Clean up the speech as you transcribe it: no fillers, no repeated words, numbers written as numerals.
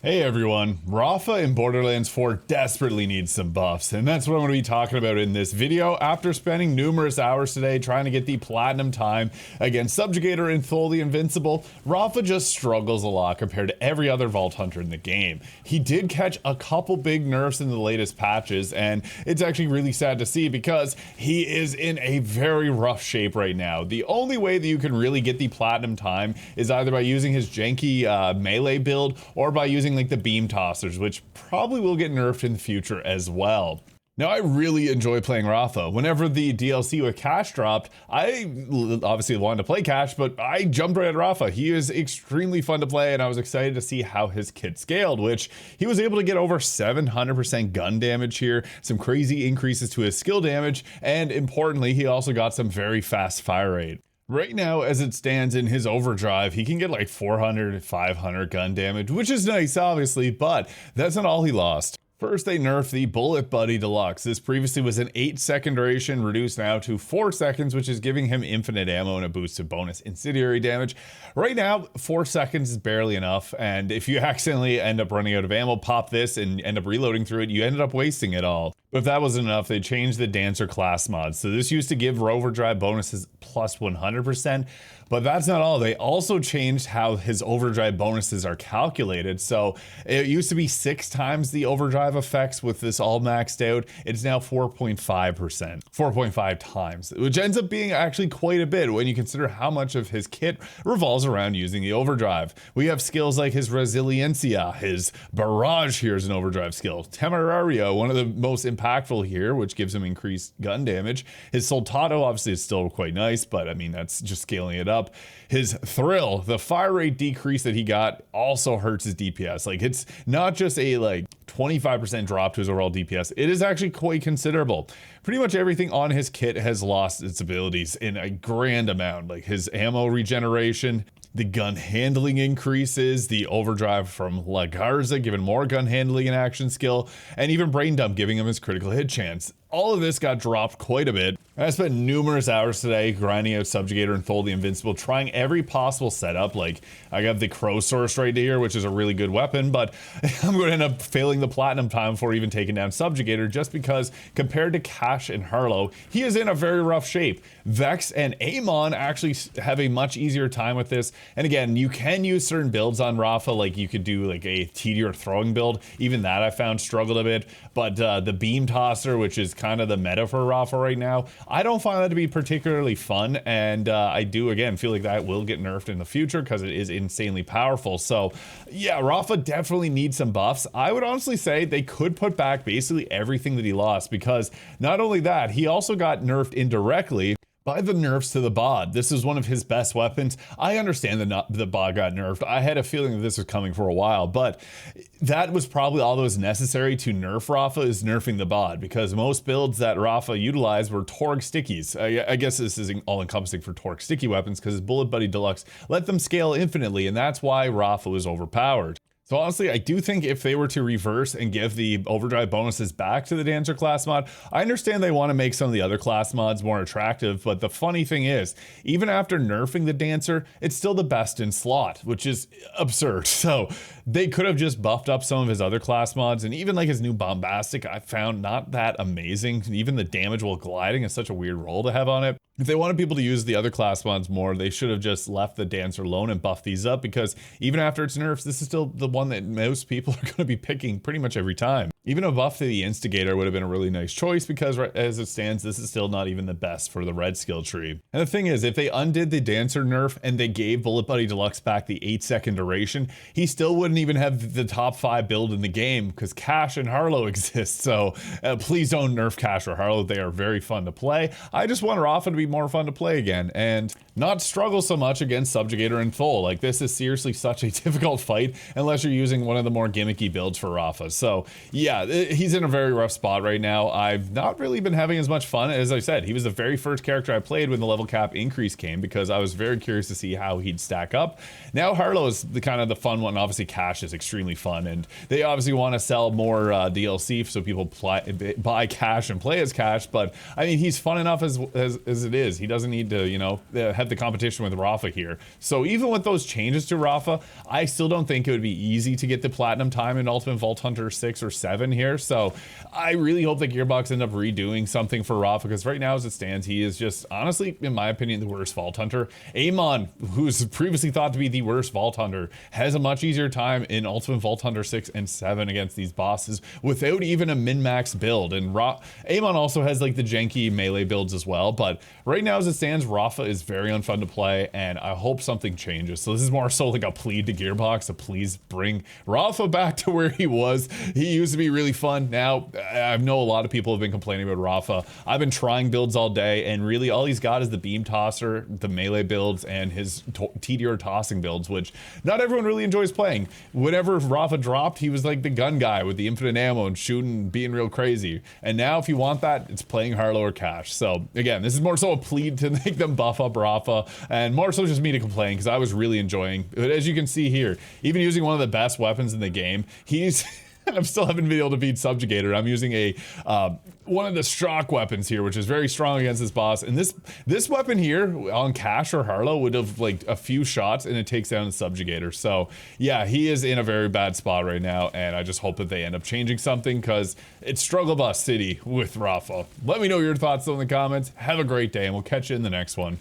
Hey everyone, Rafa in Borderlands 4 desperately needs some buffs, and that's what I'm going to be talking about in this video. After spending numerous hours today trying to get the platinum time against Subjugator and Thole the Invincible, Rafa just struggles a lot compared to every other Vault Hunter in the game. He did catch a couple big nerfs in the latest patches, and it's actually really sad to see because he is in a very rough shape right now. The only way that you can really get the platinum time is either by using his janky melee build or by using like the beam tossers, which probably will get nerfed in the future as well. Now, I really enjoy playing Rafa. Whenever the DLC with Cash dropped, I obviously wanted to play Cash, but I jumped right at Rafa. He is extremely fun to play, and I was excited to see how his kit scaled, which he was able to get over 700% gun damage here, some crazy increases to his skill damage, and importantly, he also got some very fast fire rate. Right now, as it stands in his overdrive, he can get like 400, 500 gun damage, which is nice, obviously, but that's not all he lost. First, they nerfed the Bullet Buddy Deluxe. This previously was an 8-second duration, reduced now to 4 seconds, which is giving him infinite ammo and a boosted bonus incendiary damage. Right now, 4 seconds is barely enough, and if you accidentally end up running out of ammo, pop this and end up reloading through it, you ended up wasting it all. But if that wasn't enough, they changed the Dancer class mod. So this used to give overdrive bonuses plus 100%, but that's not all. They also changed how his overdrive bonuses are calculated. So it used to be 6 times the overdrive effects with this all maxed out. It's now 4.5%, 4.5 times, which ends up being actually quite a bit when you consider how much of his kit revolves around using the overdrive. We have skills like his Resiliencia, his Barrage here is an overdrive skill, Temerario, one of the most impactful here, which gives him increased gun damage. His Soldado obviously is still quite nice, but I mean, that's just scaling it up. His Thrill, the fire rate decrease that he got also hurts his DPS. Like, it's not just a like 25% drop to his overall DPS. It is actually quite considerable. Pretty much everything on his kit has lost its abilities in a grand amount, like his ammo regeneration, the gun handling increases, the overdrive from La Garza giving more gun handling and action skill, and even Brain Dump giving him his critical hit chance. All of this got dropped quite a bit. I spent numerous hours today grinding out Subjugator and Thole the Invincible, trying every possible setup. Like, I got the Crow Source right here, which is a really good weapon, but I'm going to end up failing the platinum time before even taking down Subjugator, just because compared to Cash and Harlow, he is in a very rough shape. Vex and Amon actually have a much easier time with this. And again, you can use certain builds on Rafa, like you could do like a tedier throwing build. Even that I found struggled a bit, but the Beam Tosser, which is kind of the meta for Rafa right now, I don't find that to be particularly fun, and I do again feel like that will get nerfed in the future because it is insanely powerful. So yeah, Rafa definitely needs some buffs. I would honestly say they could put back basically everything that he lost, because not only that, he also got nerfed indirectly by the nerfs to the bod. This is one of his best weapons. I understand that the bod got nerfed. I had a feeling that this was coming for a while, but that was probably all that was necessary to nerf Rafa, is nerfing the bod, because most builds that Rafa utilized were Torgue stickies. I guess this is all encompassing for Torgue sticky weapons, because his Bullet Buddy Deluxe let them scale infinitely, and that's why Rafa was overpowered. So honestly, I do think if they were to reverse and give the overdrive bonuses back to the Dancer class mod, I understand they want to make some of the other class mods more attractive, but the funny thing is, even after nerfing the Dancer, it's still the best in slot, which is absurd. So they could have just buffed up some of his other class mods, and even like his new Bombastic, I found not that amazing. Even the damage while gliding is such a weird roll to have on it. If they wanted people to use the other class mods more, they should have just left the Dancer alone and buffed these up, because even after its nerfs, this is still the one that most people are going to be picking pretty much every time. Even a buff to the Instigator would have been a really nice choice, because as it stands, this is still not even the best for the red skill tree. And the thing is, if they undid the Dancer nerf and they gave Bullet Buddy Deluxe back the 8-second duration, he still wouldn't even have the top 5 build in the game, because Cash and Harlow exist. So please don't nerf Cash or Harlow. They are very fun to play. I just want Rafa to be more fun to play again and not struggle so much against Subjugator and Thole. Like, this is seriously such a difficult fight unless you're using one of the more gimmicky builds for Rafa. So yeah, yeah, he's in a very rough spot right now. I've not really been having as much fun. As I said, he was the very first character I played when the level cap increase came because I was very curious to see how he'd stack up. Now Harlow is the kind of the fun one. Obviously Cash is extremely fun, and they obviously want to sell more DLC so people buy Cash and play as Cash, but I mean, he's fun enough as it is. He doesn't need to, you know, have the competition with Rafa here. So even with those changes to Rafa, I still don't think it would be easy to get the platinum time in Ultimate Vault Hunter 6 or 7 here. So I really hope that Gearbox end up redoing something for Rafa, because right now as it stands, he is just honestly, in my opinion, the worst Vault Hunter. Amon, who's previously thought to be the worst Vault Hunter, has a much easier time in Ultimate Vault Hunter 6 and 7 against these bosses without even a min-max build. And Amon also has like the janky melee builds as well, but right now as it stands, Rafa is very unfun to play, and I hope something changes. So this is more so like a plea to Gearbox to please bring Rafa back to where he was. He used to be really fun. Now I know a lot of people have been complaining about Rafa. I've been trying builds all day, and really all he's got is the beam tosser, the melee builds, and his TDR tossing builds, which not everyone really enjoys playing. Whenever Rafa dropped, he was like the gun guy with the infinite ammo and shooting, being real crazy. And now if you want that, it's playing Harlow or Cash. So again, this is more so a plea to make them buff up Rafa, and more so just me to complain because I was really enjoying. But as you can see here, even using one of the best weapons in the game, he's I still haven't been able to beat Subjugator. I'm using a one of the Strock weapons here, which is very strong against this boss. And this weapon here on Cash or Harlow would have like a few shots and it takes down the Subjugator. So yeah, he is in a very bad spot right now, and I just hope that they end up changing something because it's Struggle Bus City with Rafa. Let me know your thoughts in the comments. Have a great day, and we'll catch you in the next one.